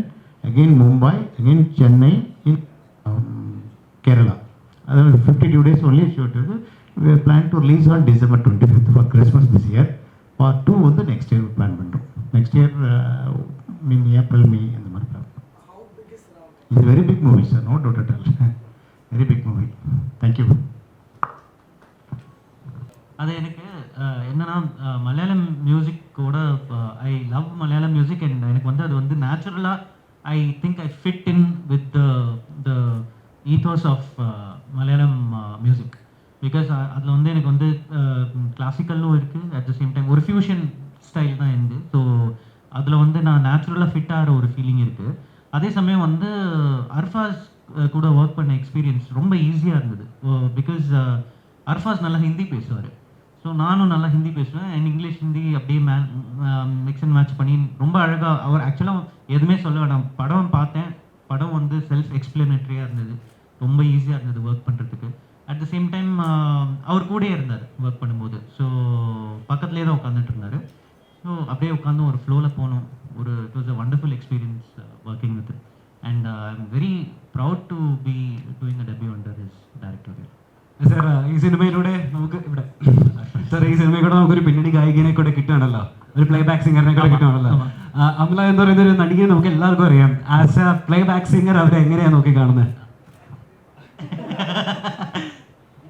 again Mumbai, again Chennai, in Kerala. அதாவது 52 days ஒன்லி ஷூட் இருக்குது. We are planning to release on December 25th for Christmas this year. Part 2 வந்து next year plan பண்ணுறோம். Next year in April, May அந்த மாதிரி plan. How big is Ram? It's a very big movie, sir. No doubt at all. Very big movie. Thank you. அது எனக்கு என்னன்னா மலையாளம் மியூசிக்கோட I love Malayalam music and எனக்கு வந்து அது வந்து நேச்சுரலாக I think I fit in with the ethos of Malayalam music. Because அதில் வந்து எனக்கு வந்து கிளாசிக்கலும் இருக்குது, அட் த சேம் டைம் ஒரு ஃபியூஷன் ஸ்டைல் தான் இருந்து. ஸோ அதில் வந்து நான் நேச்சுரலாக ஃபிட் ஆகிற ஒரு ஃபீலிங் இருக்குது. அதே சமயம் வந்து அர்ஃபாஸ் கூட ஒர்க் பண்ண எக்ஸ்பீரியன்ஸ் ரொம்ப ஈஸியாக இருந்தது. பிகாஸ் அர்ஃபாஸ் நல்லா ஹிந்தி பேசுவார். ஸோ நானும் நல்லா ஹிந்தி பேசுவேன். அண்ட் இங்கிலீஷ் ஹிந்தி அப்படியே மிக்ஸ் அண்ட் மேட்ச் பண்ணி ரொம்ப அழகாக அவர் ஆக்சுவலாக எதுவுமே சொல்ல வேண்டாம். படம் பார்த்தேன், படம் வந்து செல்ஃப் எக்ஸ்பிளனேட்டரியாக இருந்தது, ரொம்ப ஈஸியாக இருந்தது ஒர்க் பண்ணுறதுக்கு. அட் த சேம் டைம் அவர் கூடயே இருந்தார் ஒர்க் பண்ணும்போது. ஸோ பக்கத்துலேயே தான் உட்காந்துட்டு இருந்தார். ஸோ அப்படியே உட்காந்து ஒரு ஃப்ளோவில் போனோம். It was a wonderful experience working with. And I am very proud to be doing a debut under his directorial. Sir ഈ സിനിമയിലൂടെ നമുക്ക് ഇവിടെ സാർ ഈ സിനിമയിൽ കൂടെ നമുക്കൊരു പിന്നണി ഗായികനെ കൂടെ കിട്ടുകയാണല്ലോ, ഒരു പ്ലേ ബാക്ക് സിംഗറിനെ കൂടെ കിട്ടുകയാണല്ലോ. അമല എന്ന് പറയുന്ന ഒരു നടിയെ നമുക്ക് എല്ലാവർക്കും അറിയാം. As A play back singer അവരെ എങ്ങനെയാണ് നോക്കി കാണുന്നത്?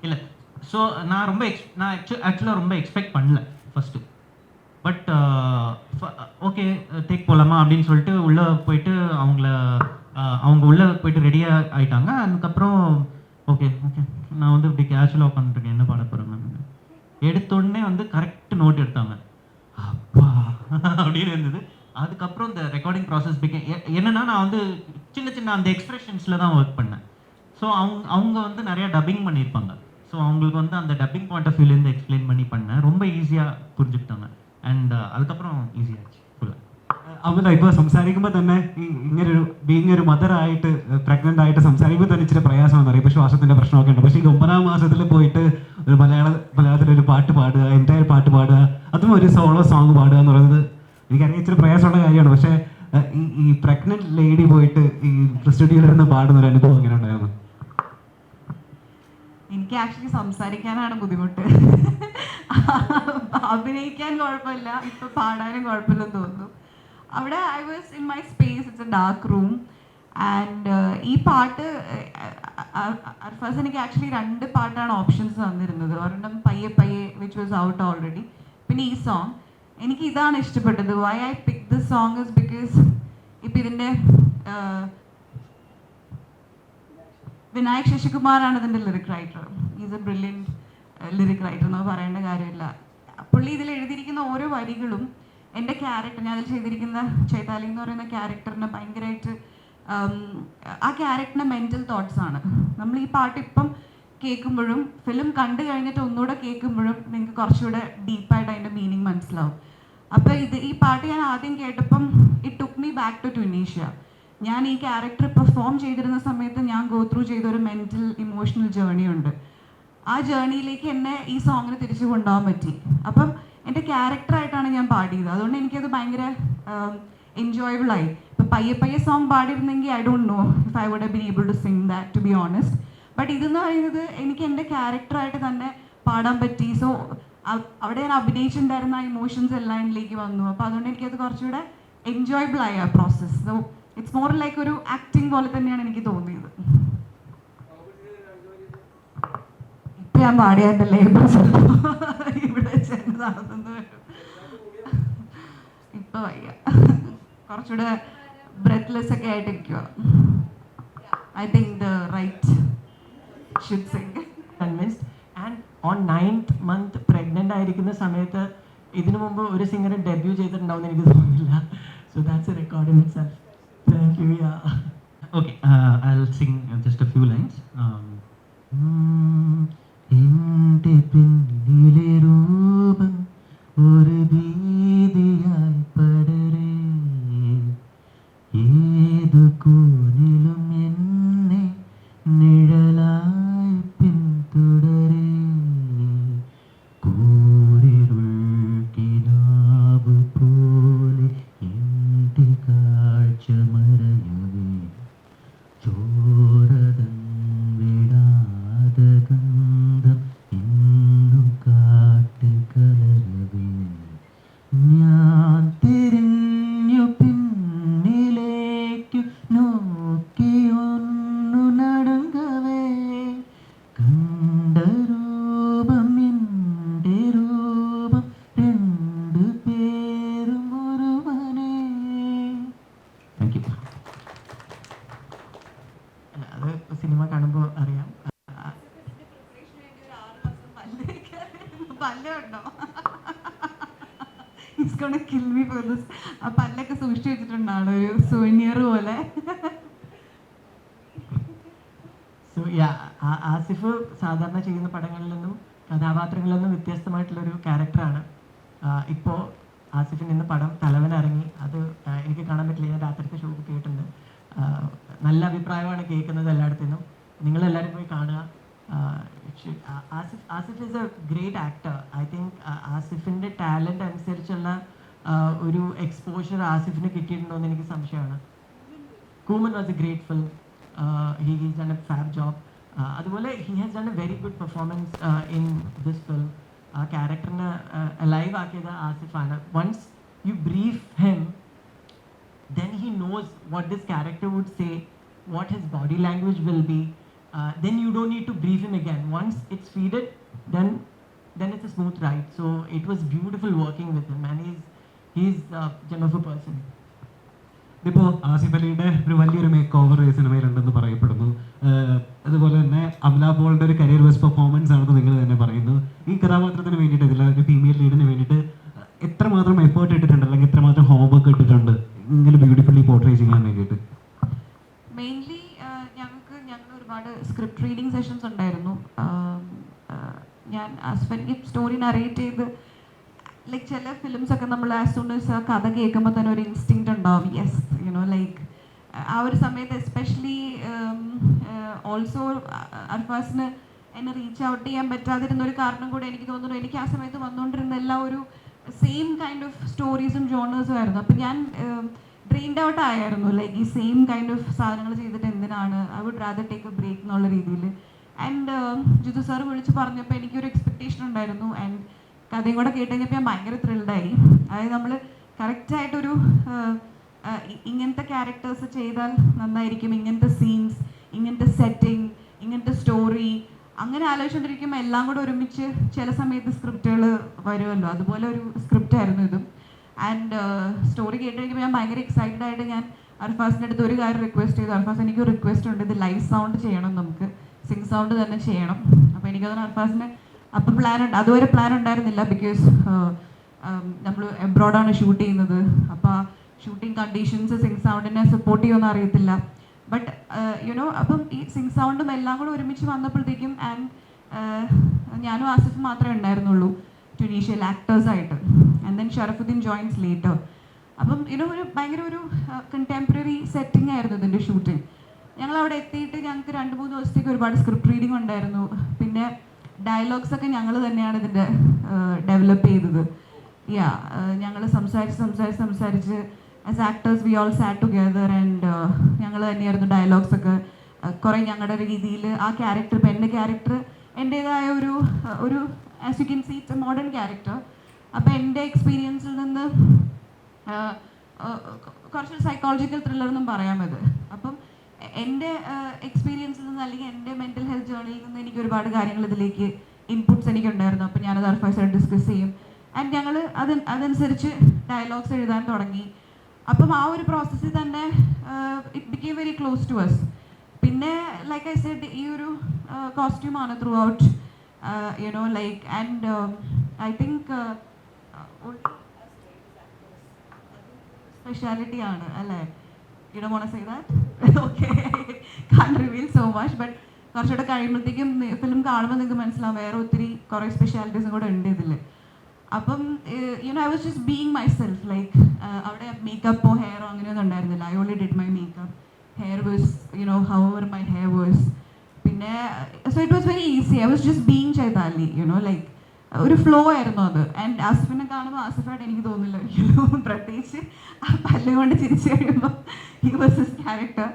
இல்லை ஸோ நான் ஆக்சுவலாக ரொம்ப எக்ஸ்பெக்ட் பண்ணல ஃபஸ்ட்டு. பட் ஓகே டேக் போகலாமா அப்படின்னு சொல்லிட்டு உள்ளே போயிட்டு அவங்க உள்ளே போயிட்டு ரெடியாக ஆகிட்டாங்க. அதுக்கப்புறம் ஓகே நான் வந்து இப்படி கேஷுவலாக உட்காந்துருக்கேன், என்ன பாட போகிறேன் மேம். எடுத்தோடனே வந்து கரெக்ட் நோட் எடுத்தாங்க, அப்பா அப்படின்னு இருந்தது. அதுக்கப்புறம் இந்த ரெக்கார்டிங் ப்ராசஸ் என்னென்னா நான் வந்து சின்ன அந்த எக்ஸ்ப்ரெஷன்ஸில் தான் ஒர்க் பண்ணேன். ஸோ அவங்க வந்து நிறையா டப்பிங் பண்ணியிருப்பாங்க. ஸோ அவங்களுக்கு வந்து அந்த டப்பிங் பாயிண்ட் ஆஃப் வியூலேருந்து எக்ஸ்பிளைன் பண்ணி பண்ணேன். ரொம்ப ஈஸியாக புரிஞ்சுக்கிட்டாங்க. ആൻഡ് അതുക്കപ്പുറം ഈസി ആச்சு ഫുള്ള്. അമല ഇപ്പോൾ സംസാരിക്കുമ്പോൾ തന്നെ ഇങ്ങനൊരു ബീങ് ഒരു മദറായിട്ട് പ്രഗ്നൻ്റ് ആയിട്ട് സംസാരിക്കുമ്പോൾ തന്നെ ഇച്ചിരി പ്രയാസമാണെന്ന് അറിയാം. ഇപ്പോൾ ശ്വാസത്തിൻ്റെ പ്രശ്നമൊക്കെ ഉണ്ട്. പക്ഷേ ഈ 9ാം മാസത്തിൽ പോയിട്ട് ഒരു മലയാളത്തിലൊരു പാട്ട് പാടുക, എൻ്റയർ പാട്ട് പാടുക, അതും ഒരു സോളോ സോങ് പാടുക എന്ന് പറയുന്നത് എനിക്കറിയാം ഇച്ചിരി പ്രയാസമുള്ള കാര്യമാണ്. പക്ഷേ ഈ പ്രഗ്നന്റ് ലേഡി പോയിട്ട് ഈ സ്റ്റുഡിയോയിൽ നിന്ന് പാടുന്ന ഒരു അനുഭവം എങ്ങനെ ഉണ്ടായിരുന്നു? എനിക്ക് ആക്ച്വലി സംസാരിക്കാനാണ് ബുദ്ധിമുട്ട്. അഭിനയിക്കാൻ കുഴപ്പമില്ല, ഇപ്പൊ പാടാനും കുഴപ്പമില്ലെന്ന് തോന്നുന്നു. അവിടെ I was in my space, it's A dark room. And ഈ പാട്ട് ഫസ്റ്റ് എനിക്ക് ആക്ച്വലി 2 പാട്ടാണ് ഓപ്ഷൻസ് തന്നിരുന്നത്. ഒരെണ്ണം പയ്യെ പയ്യെ വിച്ച് വാസ് ഔട്ട് ഓൾറെഡി, പിന്നെ ഈ സോങ്. എനിക്ക് ഇതാണ് ഇഷ്ടപ്പെട്ടത്. Why I pick this song is because ഇപ്പം ഇതിൻ്റെ വിനായക് ശശികുമാറാണ് ഇതിൻ്റെ lyric writer. Is a brilliant lyric writer എന്ന് പറയേണ്ട കാര്യമില്ല. പുള്ളി ഇതിൽ എഴുതിയിരിക്കുന്ന ഓരോ വരികളും എൻ്റെ ക്യാരക്ടർ, ഞാൻ അതിൽ ചെയ്തിരിക്കുന്ന ചൈതാലി എന്ന് പറയുന്ന ക്യാരക്ടറിനെ ഭയങ്കരമായിട്ട് ആ ക്യാരക്ടറിൻ്റെ മെൻ്റൽ തോട്ട്സ് ആണ്. നമ്മൾ ഈ പാട്ട് ഇപ്പം കേൾക്കുമ്പോഴും ഫിലിം കണ്ടു കഴിഞ്ഞിട്ട് ഒന്നുകൂടെ കേൾക്കുമ്പോഴും നിങ്ങൾക്ക് കുറച്ചുകൂടെ ഡീപ്പായിട്ട് അതിൻ്റെ മീനിങ് മനസ്സിലാവും. അപ്പോൾ ഈ പാട്ട് ഞാൻ ആദ്യം കേട്ടപ്പം it took me back to Tunisia. ഞാൻ ഈ ക്യാരക്ടർ പെർഫോം ചെയ്തിരുന്ന സമയത്ത് ഞാൻ ഗോ ത്രൂ ചെയ്തൊരു മെൻ്റൽ ഇമോഷണൽ ജേർണി ഉണ്ട്. ആ ജേർണിയിലേക്ക് എന്നെ ഈ സോങ്ങിന് തിരിച്ചു കൊണ്ടുപോകാൻ പറ്റി. അപ്പം എൻ്റെ ക്യാരക്ടറായിട്ടാണ് ഞാൻ പാടിയത്. അതുകൊണ്ട് എനിക്കത് ഭയങ്കര എൻജോയബിളായി. ഇപ്പം പയ്യെ പയ്യെ സോങ് പാടിയിരുന്നെങ്കിൽ I don't know if I would have been able to sing that, to be honest. But ഇതെന്ന് പറയുന്നത് എനിക്ക് എൻ്റെ ക്യാരക്ടറായിട്ട് തന്നെ പാടാൻ പറ്റി. സോ അവിടെ ഞാൻ അഭിനയിച്ചിട്ടുണ്ടായിരുന്ന ആ ഇമോഷൻസ് എല്ലാം എന്നിലേക്ക് വന്നു. അപ്പോൾ അതുകൊണ്ട് എനിക്കത് കുറച്ചുകൂടെ എൻജോയബിളായി ആ process. So it's more like ഒരു ആക്ടിങ് പോലെ തന്നെയാണ് എനിക്ക് തോന്നിയത്. ഇപ്പം ഞാൻ പാടിയ എൻ്റെ ലേബേഴ്സ് ഇവിടെ ചെന്ന് നടന്നു വരും. ഇപ്പം വയ്യ, കുറച്ചുകൂടെ ബ്രെത്ത്ലെസ് ഒക്കെ ആയിട്ടിരിക്കുക. I think the right should sing. Convinced. And on 9th month pregnant ആയിരിക്കുന്ന സമയത്ത് ഇതിനു മുമ്പ് ഒരു സിംഗർ ഡെബ്യൂ ചെയ്തിട്ടുണ്ടാവുമെന്ന് എനിക്ക് തോന്നുന്നില്ല. So that's A record in itself. Thank you. Okay, I'll sing just a few lines. എൻ്റെ പിന്നിലെ രൂപം ഒരു ഭീതിയായി പടരേ, ഏതു കോണിലും എന്നെ നിഴലായി പിന്തുടരേ, കൂരിരുൾ കിനാവ് പോലെ എൻ്റെ കാഴ്ച മറയവേ, ചോരതൻ വിടാത ഗന്ധം ഇന്നും കാട്ടിൽ കലരവേ, ഞാൻ തിരിഞ്ഞു പിന്നിലേക്കു നോക്കി ഒന്നു നടുങ്ങവേ, കണ്ട രൂപം എൻ്റെ രൂപം 2 പേരും ഒരുവനെ. Thank you. അത് സിനിമ കാണുമ്പോൾ അറിയാം. പല്ലുണ്ടോ? He's gonna kill me for this. ആ പല്ലൊക്കെ സൂക്ഷിച്ചു വെച്ചിട്ടുണ്ടാണ് ഒരു സുവനിയർ പോലെ. സോ ആസിഫ് സാധാരണ ചെയ്യുന്ന പടങ്ങളിൽ നിന്നും കഥാപാത്രങ്ങളിൽ നിന്നും വ്യത്യസ്തമായിട്ടുള്ളൊരു ക്യാരക്ടറാണ്. ഇപ്പോൾ ആസിഫിൻ്റെ ഇന്ന് പടം തലവൻ ഇറങ്ങി. അത് എനിക്ക് കാണാൻ പറ്റില്ല, ഞാൻ രാത്രിത്തെ ഷോക്ക് കേട്ടിട്ടുണ്ട്. നല്ല അഭിപ്രായമാണ് കേൾക്കുന്നത് എല്ലായിടത്തു നിന്നും. നിങ്ങളെല്ലാവരും പോയി കാണുക. Asif is a great actor. I think ആസിഫിൻ്റെ ടാലൻ്റ് അനുസരിച്ചുള്ള ഒരു എക്സ്പോഷർ ആസിഫിന് കിട്ടിയിട്ടുണ്ടോ എന്ന് എനിക്ക് സംശയമാണ്. Kooman was a great film. He is done a fab job. അതുപോലെ he has done a very good performance in this film. ആ ക്യാരക്ടറിനെ അലൈവ് ആക്കിയത് ആസിഫാണ്. Once you brief him, then he knows what this character would say, what his body language will be. Then you don't need to brief him again. Once it's feeded, then it's a smooth ride. So it was beautiful working with him, and he's a gem of a person. ഇപ്പോൾ ആസിഫ് അലിയുടെ ഒരു വലിയൊരു make over ഈ സിനിമയിലുണ്ടെന്ന് പറയപ്പെടുന്നു. അതുപോലെ തന്നെ അമല പോളിൻ്റെ ഒരു career best performance ആണെന്ന് നിങ്ങൾ തന്നെ പറയുന്നു. ഈ കഥാപാത്രത്തിന് വേണ്ടിയിട്ട്, ഇതിൽ ഒരു ഫീമെയിൽ ലീഡിന് വേണ്ടിയിട്ട് എത്രമാത്രം എഫേർട്ട് ഇട്ടിട്ടുണ്ട്, അല്ലെങ്കിൽ എത്രമാത്രം ഹോംവർക്ക് ഇട്ടിട്ടുണ്ട് ഇങ്ങനെ ബ്യൂട്ടിഫുള്ളി പോർട്രേ ചെയ്യാൻ വേണ്ടിയിട്ട്? മെയിൻലി ഞങ്ങൾ ഒരുപാട് സ്ക്രിപ്റ്റ് റീഡിങ് സെഷൻസ് ഉണ്ടായിരുന്നു. ഞാൻ ഈ സ്റ്റോറി നറേറ്റ് ചെയ്ത് ലൈക്ക് ചില ഫിലിംസ് ഒക്കെ നമ്മൾ ആസ് സൂൺ ആസ് കഥ കേൾക്കുമ്പോൾ തന്നെ ഒരു ഇൻസ്റ്റിങ്ക്റ്റ് ഉണ്ടാവും, യെസ് യുനോ ലൈക്ക് ആ ഒരു സമയത്ത് എസ്പെഷ്യലി ഓൾസോ അർഫാസിന് എന്നെ റീച്ച് ഔട്ട് ചെയ്യാൻ പറ്റാതിരുന്ന ഒരു കാരണം കൂടെ എനിക്ക് തോന്നുന്നു, എനിക്ക് ആ സമയത്ത് വന്നുകൊണ്ടിരുന്ന എല്ലാ ഒരു സെയിം കൈൻഡ് ഓഫ് സ്റ്റോറീസും ജോണേഴ്സും ആയിരുന്നു. അപ്പം ഞാൻ ഡ്രെയിൻഡ് ഔട്ട് ആയിരുന്നു, ലൈക്ക് ഈ സെയിം കൈൻഡ് ഓഫ് സാധനങ്ങൾ ചെയ്തിട്ട് എന്തിനാണ്, I would rather take a break എന്നുള്ള രീതിയിൽ. ആൻഡ് ജിതു സാർ വിളിച്ച് പറഞ്ഞപ്പോൾ എനിക്കൊരു എക്സ്പെക്റ്റേഷൻ ഉണ്ടായിരുന്നു. ആൻഡ് കഥയും കൂടെ കേട്ട് കഴിഞ്ഞപ്പോൾ ഞാൻ ഭയങ്കര ത്രിൽഡായി. അതായത് നമ്മൾ കറക്റ്റായിട്ടൊരു ഇങ്ങനത്തെ ക്യാരക്ടേഴ്സ് ചെയ്താൽ നന്നായിരിക്കും, ഇങ്ങനത്തെ സീൻസ്, ഇങ്ങനത്തെ സെറ്റിംഗ്, ഇങ്ങനത്തെ സ്റ്റോറി, അങ്ങനെ ആലോചിച്ചുകൊണ്ടിരിക്കുമ്പോൾ എല്ലാം കൂടെ ഒരുമിച്ച് ചില സമയത്ത് സ്ക്രിപ്റ്റുകൾ വരുമല്ലോ, അതുപോലെ ഒരു സ്ക്രിപ്റ്റ് ആയിരുന്നു ഇതും. ആൻഡ് സ്റ്റോറി കേട്ട് കഴിക്കുമ്പോൾ ഞാൻ ഭയങ്കര എക്സൈറ്റഡ് ആയിട്ട് ഞാൻ അർഫാസിൻ്റെ അടുത്ത് ഒരു കാര്യം റിക്വസ്റ്റ് ചെയ്തു, അർഫാസ് എനിക്കൊരു റിക്വസ്റ്റ് ഉണ്ട്, ഇത് ലൈവ് സൗണ്ട് ചെയ്യണം, നമുക്ക് സിംഗ് സൗണ്ട് തന്നെ ചെയ്യണം. അപ്പോൾ എനിക്കതൊന്ന് അർഫാസിന് അപ്പം അതുവരെ പ്ലാൻ ഉണ്ടായിരുന്നില്ല, ബിക്കോസ് നമ്മൾ എബ്രോഡാണ് ഷൂട്ട് ചെയ്യുന്നത്. അപ്പോൾ ഷൂട്ടിംഗ് കണ്ടീഷൻസ് സിംഗ് സൗണ്ടിനെ സപ്പോർട്ട് ചെയ്യുമെന്ന് അറിയത്തില്ല. ബട്ട് യുനോ അപ്പം ഈ സിംഗ് സൗണ്ടും എല്ലാം കൂടെ ഒരുമിച്ച് വന്നപ്പോഴത്തേക്കും, ആൻഡ് ഞാനും ആസിഫ് മാത്രമേ ഉണ്ടായിരുന്നുള്ളൂ ട്യൂണീഷ്യൽ ആക്ടേഴ്സായിട്ട്. And then Sharafudheen joins later. അപ്പം യുനോ ഒരു ഭയങ്കര ഒരു കണ്ടംപററി സെറ്റിംഗ് ആയിരുന്നു ഇതിൻ്റെ ഷൂട്ടിങ്. ഞങ്ങൾ അവിടെ എത്തിയിട്ട് ഞങ്ങൾക്ക് 2-3 ദിവസത്തേക്ക് ഒരുപാട് സ്ക്രിപ്റ്റ് റീഡിങ് ഉണ്ടായിരുന്നു. പിന്നെ ഡയലോഗ്സ് ഒക്കെ ഞങ്ങൾ തന്നെയാണ് ഇതിൻ്റെ ഡെവലപ്പ് ചെയ്തത്. ഞങ്ങൾ സംസാരിച്ച് as actors we all SAT together and ഞങ്ങൾ തന്നെയായിരുന്നു ഡയലോഗ്സ് ഒക്കെ കുറേ ഞങ്ങളുടെ രീതിയിൽ. ആ ക്യാരക്ടർ, ഇപ്പം എൻ്റെ ക്യാരക്ടർ എൻ്റേതായ ഒരു as you can see it's a modern character. അപ്പോൾ എൻ്റെ എക്സ്പീരിയൻസിൽ നിന്ന് കുറച്ചൊരു സൈക്കോളജിക്കൽ ത്രില്ലർ എന്നും പറയാമത്. അപ്പം എൻ്റെ എക്സ്പീരിയൻസിൽ നിന്ന്, അല്ലെങ്കിൽ എൻ്റെ മെൻ്റൽ ഹെൽത്ത് ജേർണിയിൽ നിന്ന് എനിക്ക് ഒരുപാട് കാര്യങ്ങൾ ഇതിലേക്ക് ഇൻപുട്സ് എനിക്കുണ്ടായിരുന്നു. അപ്പോൾ ഞാനത് അർഫാസായിട്ട് ഡിസ്കസ് ചെയ്യും. ആൻഡ് ഞങ്ങൾ അതനുസരിച്ച് ഡയലോഗ്സ് എഴുതാൻ തുടങ്ങി. അപ്പം ആ ഒരു പ്രോസസ്സിൽ തന്നെ it became very close to us. പിന്നെ ലൈക്ക് ഐ സെഡ്, ഈ ഒരു കോസ്റ്റ്യൂമാണ് throughout you know like. And I think speciality ആണ് അല്ലേ? You don't want to say that? Okay, can't reveal so much, but കുറച്ചുകൂടെ കഴിയുമ്പോഴത്തേക്കും ഫിലിം കാണുമ്പോൾ നിങ്ങൾക്ക് മനസ്സിലാവും വേറെ ഒത്തിരി കുറേ സ്പെഷ്യാലിറ്റീസും കൂടെ ഉണ്ട് ഇതിൽ. അപ്പം you know I was just being myself. Like അവിടെ മേക്കപ്പോ ഹെയറോ അങ്ങനെയൊന്നും ഉണ്ടായിരുന്നില്ല. I only did my makeup. Hair was you know however my hair was. പിന്നെ so it was very easy. I was just being Chaitali, you know like ഒരു flow ആയിരുന്നു അത്. And ആസിഫിനെ കാണുമ്പോൾ ആസിഫായിട്ട് എനിക്ക് തോന്നുന്നില്ല ഒരിക്കലും, പ്രത്യേകിച്ച് ആ പല്ല് കൊണ്ട് ചിരിച്ചു കഴിയുമ്പോൾ he was his character.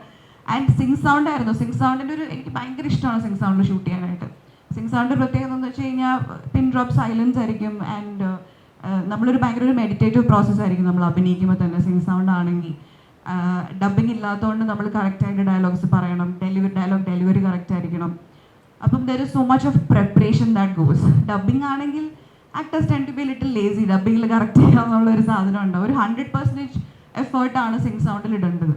And sing sound ആയിരുന്നു. സിംഗ് സൗണ്ടിൻ്റെ എനിക്ക് ഭയങ്കര ഇഷ്ടമാണ് സിംഗ് സൗണ്ട് ഷൂട്ട് ചെയ്യാനായിട്ട്. സിംഗ് സൗണ്ട് പ്രത്യേകത എന്ന് വെച്ച് കഴിഞ്ഞാൽ പിൻ ഡ്രോപ്പ് സൈലൻസ് ആയിരിക്കും. ആൻഡ് നമ്മളൊരു ഭയങ്കര ഒരു മെഡിറ്റേറ്റീവ് പ്രോസസ്സ് ആയിരിക്കും നമ്മൾ അഭിനയിക്കുമ്പോൾ തന്നെ. സിംഗ് സൗണ്ട് ആണെങ്കിൽ ഡബിങ് ഇല്ലാത്തതുകൊണ്ട് നമ്മൾ കറക്റ്റായിട്ട് ഡയലോഗ്സ് പറയണം, ഡയലോഗ് ഡെലിവറി കറക്റ്റ് ആയിരിക്കണം. അപ്പം there is so much of preparation that goes. Dubbing ആണെങ്കിൽ actors tend to be little lazy. ഡബിങ്ങിൽ കറക്റ്റ് ചെയ്യാമെന്നുള്ള ഒരു സാധനം ഉണ്ട്. ഒരു 100% എഫേർട്ടാണ് സിംഗ് സൗണ്ടിൽ ഇടേണ്ടത്.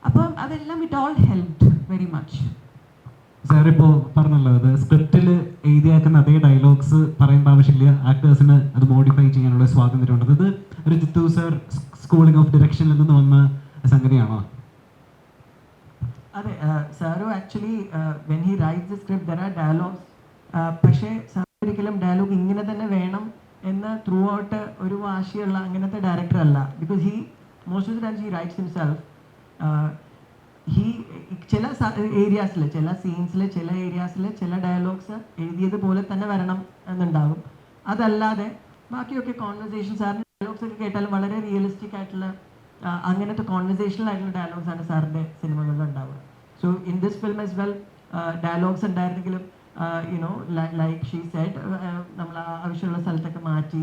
അപ്പം അതെല്ലാം it all helped very much. Sir ഇപ്പോൾ പറഞ്ഞല്ലോ, അത് സ്ക്രിപ്റ്റിൽ എഴുതിയാക്കുന്ന അതേ ഡയലോഗ്സ് പറയേണ്ട ആവശ്യമില്ല, ആക്ടേഴ്സിന് അത് മോഡിഫൈ ചെയ്യാനുള്ള സ്വാതന്ത്ര്യമുണ്ട്. അത് ഒരു ജിത്തു സാർ സ്കൂളിംഗ് ഓഫ് ഡിറക്ഷനിൽ നിന്ന് വന്ന സംഗതിയാണോ? അതെ, sir actually when he rights the script there are dialogues. പക്ഷേ സാർ ഒരിക്കലും ഡയലോഗ് ഇങ്ങനെ തന്നെ വേണം എന്ന് ത്രൂ ഔട്ട് ഒരു വാശിയുള്ള അങ്ങനത്തെ ഡയറക്ടർ അല്ല. Because he most of the times he rights himself. ചില ഏരിയാസിൽ, ചില സീൻസിൽ, ചില ഏരിയാസിൽ ചില ഡയലോഗ്സ് എഴുതിയതുപോലെ തന്നെ വരണം എന്നുണ്ടാകും. അതല്ലാതെ ബാക്കിയൊക്കെ കോൺവെർസേഷൻ, സാറിൻ്റെ ഡയലോഗ്സ് ഒക്കെ കേട്ടാലും വളരെ റിയലിസ്റ്റിക് ആയിട്ടുള്ള അങ്ങനത്തെ കോൺവെർസേഷണൽ ആയിട്ടുള്ള ഡയലോഗ്സ് ആണ് സാറിൻ്റെ സിനിമകളിൽ ഉണ്ടാവുക. So in this film as well dialogues ഉണ്ടായിരുന്നെങ്കിലും യുനോ ലൈക്ക് ഷീ സെഡ് നമ്മൾ ആവശ്യമുള്ള സ്ഥലത്തൊക്കെ മാറ്റി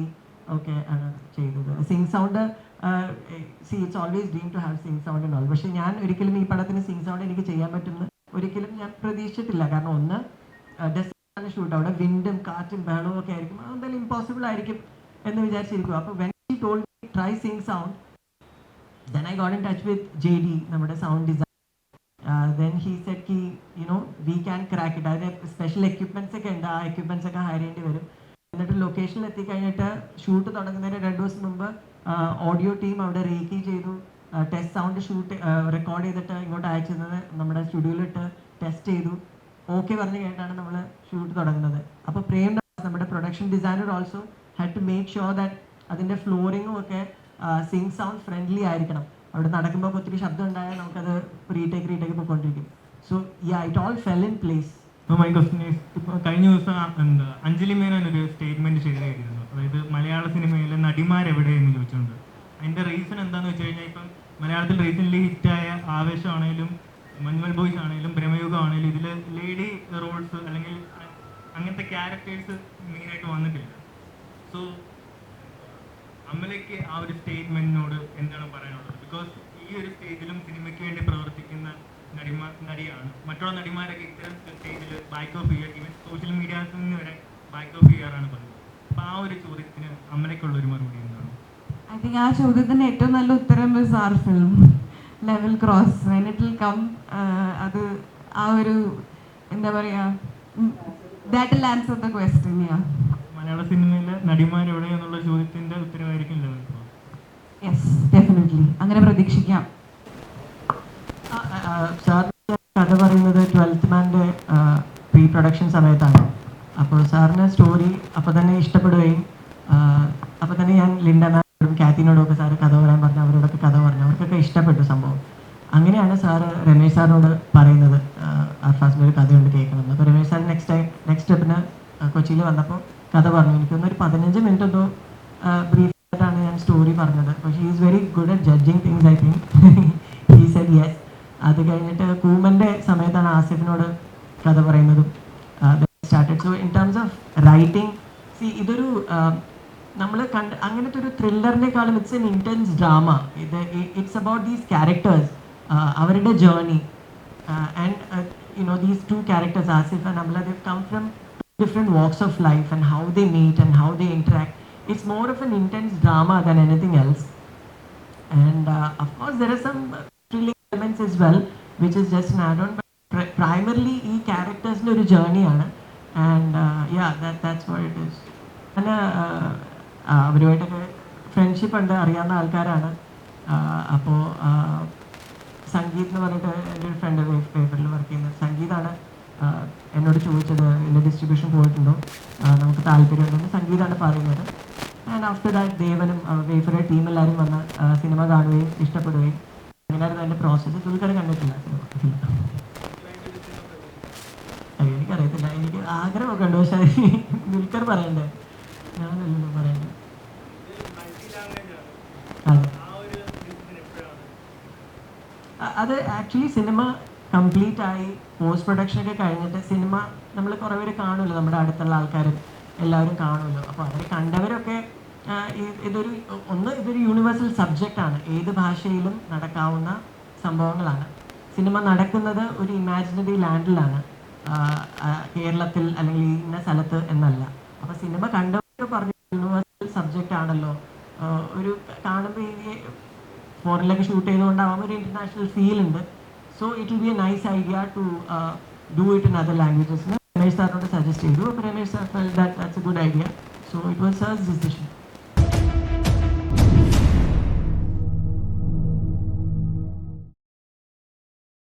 ഒക്കെ ആണ് ചെയ്തത്. Sync sound see it's always dream to have sync sound and all. പക്ഷേ ഞാൻ ഒരിക്കലും ഈ പടത്തിന് സിംഗ് സൗണ്ട് എനിക്ക് ചെയ്യാൻ പറ്റുമെന്ന് ഒരിക്കലും ഞാൻ പ്രതീക്ഷിച്ചിട്ടില്ല. കാരണം ഒന്ന് ഡെസ്റ്റാണ് ഷൂട്ട്, അവിടെ വിൻഡും കാറ്റും ബഹളവും ഒക്കെ ആയിരിക്കും, അതെന്തായാലും ഇമ്പോസിബിൾ ആയിരിക്കും എന്ന് വിചാരിച്ചിരിക്കും. അപ്പോൾ when she told me try Singh sound, then I got in touch with JD, നമ്മുടെ sound design. Then he said ki, you know, we can crack it. അതായത് സ്പെഷ്യൽ എക്യുപ്മെൻറ്റ്സ് ഒക്കെ ഉണ്ട്, ആ എക്യുപ്മെൻറ്റ്സ് ഒക്കെ ഹയർ ചെയ്യേണ്ടി വരും. എന്നിട്ട് ലൊക്കേഷനിൽ എത്തിക്കഴിഞ്ഞിട്ട് ഷൂട്ട് തുടങ്ങുന്നതിന് 2 ദിവസം മുമ്പ് ഓഡിയോ ടീം അവിടെ റീക്കി ചെയ്തു, ടെസ്റ്റ് സൗണ്ട് ഷൂട്ട് റെക്കോർഡ് ചെയ്തിട്ട് ഇങ്ങോട്ട് അയച്ചു തന്നത് നമ്മുടെ സ്റ്റുഡിയോയിലിട്ട് ടെസ്റ്റ് ചെയ്തു. ഓക്കെ പറഞ്ഞ് കേട്ടാണ് നമ്മൾ ഷൂട്ട് തുടങ്ങുന്നത്. അപ്പോൾ പ്രേം നമ്മുടെ production designer also had to make sure that അതിൻ്റെ ഫ്ലോറിങ്ങും ഒക്കെ സിംഗ് സൗണ്ട് ഫ്രണ്ട്ലി ആയിരിക്കണം. അവിടെ നടക്കുമ്പോൾ ഒത്തിരി ശബ്ദം ഉണ്ടായാൽ നമുക്കത് റീടേക്ക് പോയിക്കൊണ്ടിരിക്കും. So yeah it all fell in place. ഇപ്പോൾ മൈ ക്വസ്റ്റ്യൻ ഈസ്, ഇപ്പോൾ കഴിഞ്ഞ ദിവസം എന്താ അഞ്ജലി മേനോൻ ഒരു സ്റ്റേറ്റ്മെൻറ്റ് ഷെയർ ചെയ്തിരുന്നു, അതായത് മലയാള സിനിമയിലെ നടിമാരെവിടെയെന്ന് ചോദിച്ചുകൊണ്ട്. അതിൻ്റെ റീസൺ എന്താണെന്ന് വെച്ച് കഴിഞ്ഞാൽ, ഇപ്പം മലയാളത്തിൽ റീസെൻ്റ്ലി ഹിറ്റായ ആവേശമാണേലും മഞ്ഞുമൽ ബോയ്സ് ആണെങ്കിലും ബ്രഹ്മയുഗം ആണെങ്കിലും ഇതിൽ ലേഡി റോൾസ് അല്ലെങ്കിൽ അങ്ങനത്തെ ക്യാരക്ടേഴ്സ് മെയിനായിട്ട് വന്നിട്ടില്ല. സോ അമലയ്ക്ക് ആ ഒരു സ്റ്റേറ്റ്മെൻറ്റിനോട് എന്താണ് പറയാനുള്ളത്? ബിക്കോസ് ഈ ഒരു സ്റ്റേജിലും സിനിമയ്ക്ക് വേണ്ടി പ്രവർത്തിക്കുന്ന നടിയാണ്. മറ്റുള്ള നടിമാരൊക്കെ ഇത്തരം സ്റ്റേജിൽ back of year, even social മീഡിയാസിൽ നിന്ന് വരെ ബാക്ക് ഓഫ് ഇയറാണ് പറയുന്നത്. അപ്പോൾ ആ ഒരു ചോദ്യത്തിന് അമലയ്ക്കുള്ളൊരു മറുപടി എന്താണ്? ഐ തിങ്ക് ആ ചോദ്യത്തിന് ഏറ്റവും നല്ല ഉത്തരം is our film level cross. When it will come, അത് ആ ഒരു എന്താ പറയുക, that will answer the question. Malayalam സിനിമയിലെ നടിമാരെവിടെ എന്നുള്ള ചോദ്യത്തിൻ്റെ ഉത്തരവായിരിക്കും ലെവൽ ക്രോസ്. യെസ്, ഡെഫിനറ്റ്ലി അങ്ങനെ പ്രതീക്ഷിക്കാം. സാറിന് കഥ പറയുന്നത് 12th മാൻ്റെ പ്രീ പ്രൊഡക്ഷൻ സമയത്താണ്. അപ്പോൾ സാറിന് സ്റ്റോറി അപ്പോൾ തന്നെ ഇഷ്ടപ്പെടുകയും അപ്പോൾ തന്നെ ഞാൻ ലിൻഡ മാനോടും കാത്തിനോടും ഒക്കെ സാറ് കഥ പറയാൻ പറഞ്ഞു, അവരോടൊക്കെ കഥ പറഞ്ഞു, അവർക്കൊക്കെ ഇഷ്ടപ്പെട്ടു സംഭവം. അങ്ങനെയാണ് സാറ് രമേശ് സാറിനോട് പറയുന്നത് അർഫാസിൻ്റെ ഒരു കഥയുണ്ട് കേൾക്കണം. അപ്പോൾ രമേശ് സാർ നെക്സ്റ്റ് സ്റ്റെപ്പിന് കൊച്ചിയിൽ വന്നപ്പോൾ കഥ പറഞ്ഞു. എനിക്കൊന്നൊരു 15 മിനിറ്റ് എന്തോ ബ്രീഫായിട്ടാണ് ഞാൻ സ്റ്റോറി പറഞ്ഞത്. പക്ഷേ he is very good at judging things. I think he said yes. അത് കഴിഞ്ഞിട്ട് കൂമൻ്റെ സമയത്താണ് ആസിഫിനോട് കഥ പറയുന്നതും started. So in terms of writing, see ഇതൊരു നമ്മൾ അങ്ങനത്തെ ഒരു ത്രില്ലറിനേക്കാളും it's an intense drama. It's about these characters, അവരുടെ ജേർണി. And you know these 2 characters, Asif and Amala, they come from different walks of life and how they meet and how they interact. It's more of an intense drama than anything else. And of course there are some thrilling elements as well, which is just an add-on, but primarily ഈ ക്യാരക്ടേഴ്സിൻ്റെ ഒരു ജേർണിയാണ്. And that's what it is. ഞാൻ അവരുമായിട്ടൊക്കെ friendship ഉണ്ട്, അറിയാവുന്ന ആൾക്കാരാണ്. അപ്പോൾ സംഗീത് എന്ന് പറഞ്ഞിട്ട് എൻ്റെ ഒരു ഫ്രണ്ട് പേപ്പറിൽ വർക്ക് ചെയ്യുന്നത് സംഗീതാണ് എന്നോട് ചോദിച്ചത്, ഇതിൻ്റെ ഡിസ്ട്രിബ്യൂഷൻ പോയിട്ടുണ്ടോ, നമുക്ക് താല്പര്യമുണ്ടെന്ന് സംഗീതാണ് പറയുന്നത്. ആൻഡ് ആഫ്റ്റർ ദാറ്റ് ദേവനും വേഫറുടെ ടീം എല്ലാവരും വന്ന് സിനിമ കാണുകയും ഇഷ്ടപ്പെടുകയും അങ്ങനെയായിരുന്നു എൻ്റെ പ്രോസസ്സ്. ദുൽഖർ കണ്ടിട്ടില്ല സിനിമ, എനിക്കറിയത്തില്ല, എനിക്ക് ആഗ്രഹമൊക്കെ ഉണ്ട്, പക്ഷേ ദുൽഖർ പറയണ്ടേ, ഞാനല്ലല്ലോ പറയണ്ടേ. അതെ, അത് ആക്ച്വലി സിനിമ കംപ്ലീറ്റ് ആയി പോസ്റ്റ് പ്രൊഡക്ഷനൊക്കെ കഴിഞ്ഞിട്ട് സിനിമ നമ്മൾ കുറേ പേര് കാണുമല്ലോ, നമ്മുടെ അടുത്തുള്ള ആൾക്കാരും എല്ലാവരും കാണുമല്ലോ. അപ്പോൾ അവർ കണ്ടവരൊക്കെ ഇതൊരു യൂണിവേഴ്സൽ സബ്ജക്റ്റാണ്, ഏത് ഭാഷയിലും നടക്കാവുന്ന സംഭവങ്ങളാണ്. സിനിമ നടക്കുന്നത് ഒരു ഇമാജിനറി ലാൻഡിലാണ്, കേരളത്തിൽ അല്ലെങ്കിൽ ഇന്ന സ്ഥലത്ത് എന്നല്ല. അപ്പോൾ സിനിമ കണ്ടവരൊക്കെ പറഞ്ഞു യൂണിവേഴ്സൽ സബ്ജക്റ്റ് ആണല്ലോ, ഒരു കാണുമ്പോൾ ഈ ഫോറിനിലൊക്കെ ഷൂട്ട് ചെയ്തുകൊണ്ടാവാം ഒരു ഇൻ്റർനാഷണൽ ഫീൽ ഉണ്ട്. So it will be a nice idea to do it in other languages. Ramesh sir suggested, but Ramesh sir felt that that's a good idea. So it was sir's decision.